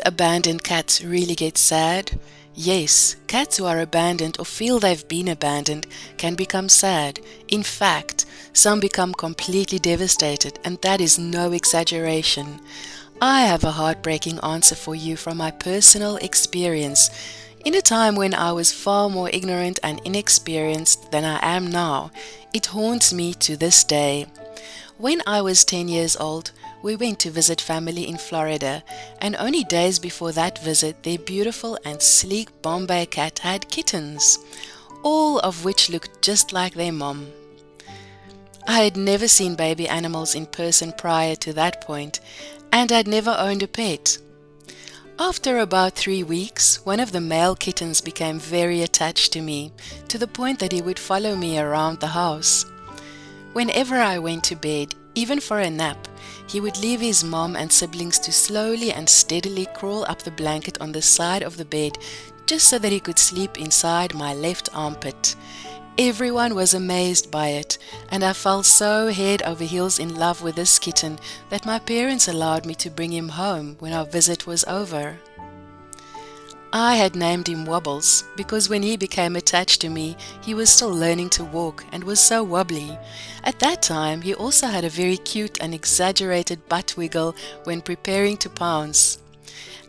abandoned cats really get sad? Yes, cats who are abandoned or feel they've been abandoned can become sad. In fact, some become completely devastated, and that is no exaggeration. I have a heartbreaking answer for you from my personal experience. In a time when I was far more ignorant and inexperienced than I am now, it haunts me to this day. When I was 10 years old, we went to visit family in Florida, and only days before that visit, their beautiful and sleek Bombay cat had kittens, all of which looked just like their mom. I had never seen baby animals in person prior to that point, and I'd never owned a pet. After about 3 weeks, one of the male kittens became very attached to me, to the point that he would follow me around the house. Whenever I went to bed, even for a nap, he would leave his mom and siblings to slowly and steadily crawl up the blanket on the side of the bed just so that he could sleep inside my left armpit. Everyone was amazed by it, and I fell so head over heels in love with this kitten that my parents allowed me to bring him home when our visit was over. I had named him Wobbles because when he became attached to me, he was still learning to walk and was so wobbly. At that time, he also had a very cute and exaggerated butt wiggle when preparing to pounce.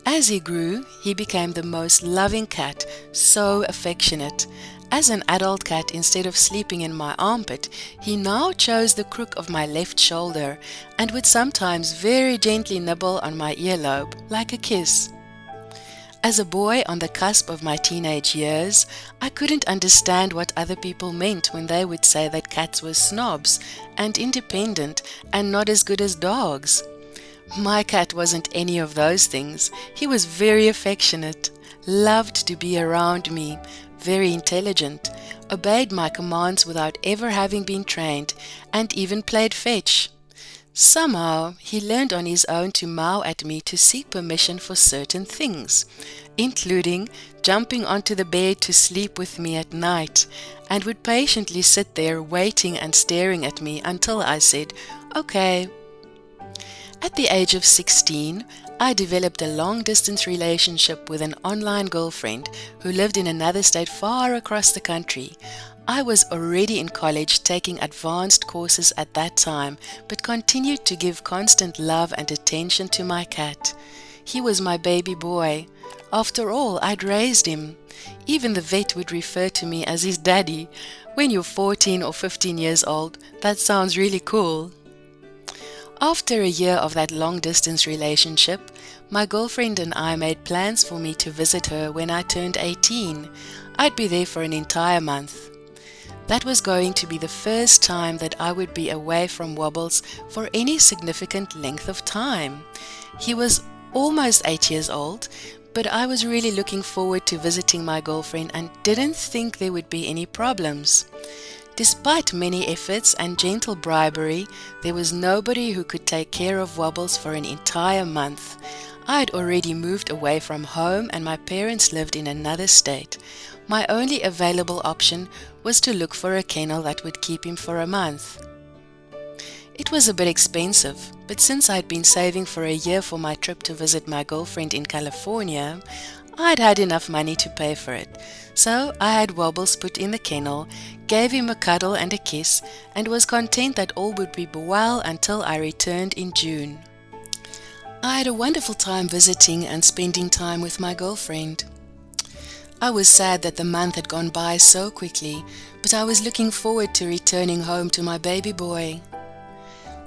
As he grew, he became the most loving cat, so affectionate. As an adult cat, instead of sleeping in my armpit, he now chose the crook of my left shoulder and would sometimes very gently nibble on my earlobe, like a kiss. As a boy on the cusp of my teenage years, I couldn't understand what other people meant when they would say that cats were snobs and independent and not as good as dogs. My cat wasn't any of those things. He was very affectionate, loved to be around me, very intelligent, obeyed my commands without ever having been trained, and even played fetch. Somehow, he learned on his own to meow at me to seek permission for certain things, including jumping onto the bed to sleep with me at night, and would patiently sit there waiting and staring at me until I said, "Okay." At the age of 16, I developed a long-distance relationship with an online girlfriend who lived in another state far across the country. I was already in college taking advanced courses at that time, but continued to give constant love and attention to my cat. He was my baby boy. After all, I'd raised him. Even the vet would refer to me as his daddy. When you're 14 or 15 years old, that sounds really cool. After a year of that long-distance relationship, my girlfriend and I made plans for me to visit her when I turned 18. I'd be there for an entire month. That was going to be the first time that I would be away from Wobbles for any significant length of time. He was almost 8 years old, but I was really looking forward to visiting my girlfriend and didn't think there would be any problems. Despite many efforts and gentle bribery, there was nobody who could take care of Wobbles for an entire month. I had already moved away from home and my parents lived in another state. My only available option was to look for a kennel that would keep him for a month. It was a bit expensive, but since I'd been saving for a year for my trip to visit my girlfriend in California, I'd had enough money to pay for it. So I had Wobbles put in the kennel, gave him a cuddle and a kiss, and was content that all would be well until I returned in June. I had a wonderful time visiting and spending time with my girlfriend. I was sad that the month had gone by so quickly, but I was looking forward to returning home to my baby boy.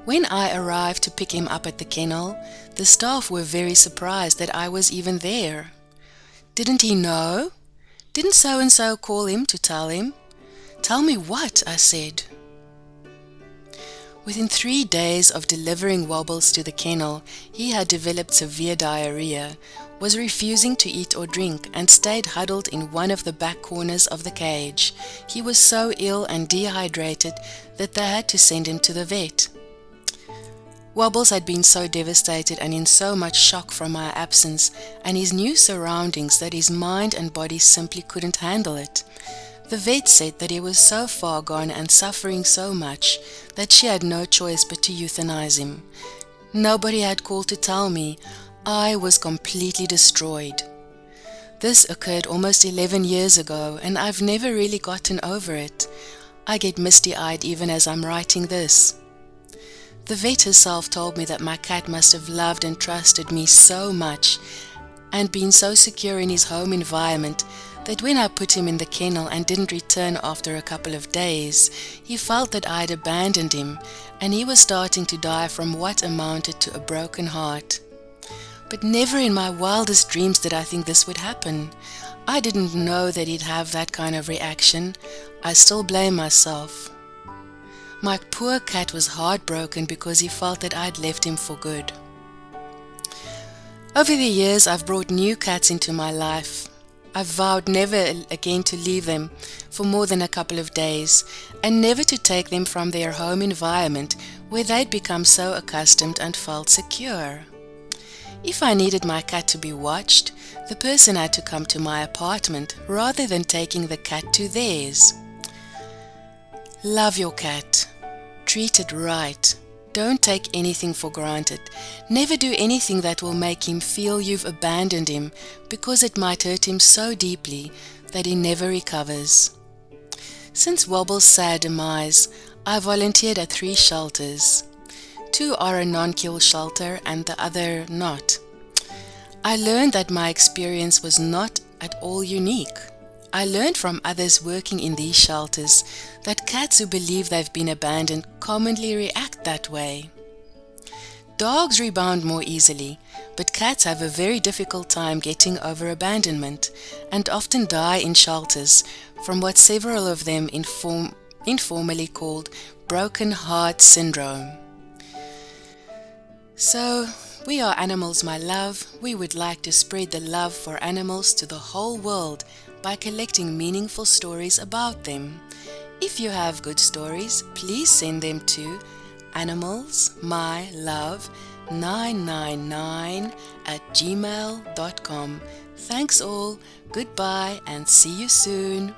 When I arrived to pick him up at the kennel, the staff were very surprised that I was even there. "Didn't he know? Didn't so-and-so call him to tell him?" "Tell me what?" I said. Within 3 days of delivering Wobbles to the kennel, he had developed severe diarrhea, was refusing to eat or drink, and stayed huddled in one of the back corners of the cage. He was so ill and dehydrated that they had to send him to the vet. Wobbles had been so devastated and in so much shock from my absence and his new surroundings that his mind and body simply couldn't handle it. The vet said that he was so far gone and suffering so much that she had no choice but to euthanize him. Nobody had called to tell me. I was completely destroyed. This occurred almost 11 years ago, and I've never really gotten over it. I get misty-eyed even as I'm writing this. The vet herself told me that my cat must have loved and trusted me so much and been so secure in his home environment that when I put him in the kennel and didn't return after a couple of days, he felt that I'd abandoned him and he was starting to die from what amounted to a broken heart. But never in my wildest dreams did I think this would happen. I didn't know that he'd have that kind of reaction. I still blame myself. My poor cat was heartbroken because he felt that I'd left him for good. Over the years, I've brought new cats into my life. I've vowed never again to leave them for more than a couple of days, and never to take them from their home environment where they'd become so accustomed and felt secure. If I needed my cat to be watched, the person had to come to my apartment rather than taking the cat to theirs. Love your cat. Treat it right. Don't take anything for granted. Never do anything that will make him feel you've abandoned him, because it might hurt him so deeply that he never recovers. Since Wobbles' sad demise, I volunteered at 3 shelters. 2 are a non-kill shelter and the other not. I learned that my experience was not at all unique. I learned from others working in these shelters that cats who believe they've been abandoned commonly react that way. Dogs rebound more easily, but cats have a very difficult time getting over abandonment and often die in shelters from what several of them informally called broken heart syndrome. So, we are animals, my love. We would like to spread the love for animals to the whole world by collecting meaningful stories about them. If you have good stories, please send them to animalsmylove999@gmail.com. Thanks all, goodbye and see you soon.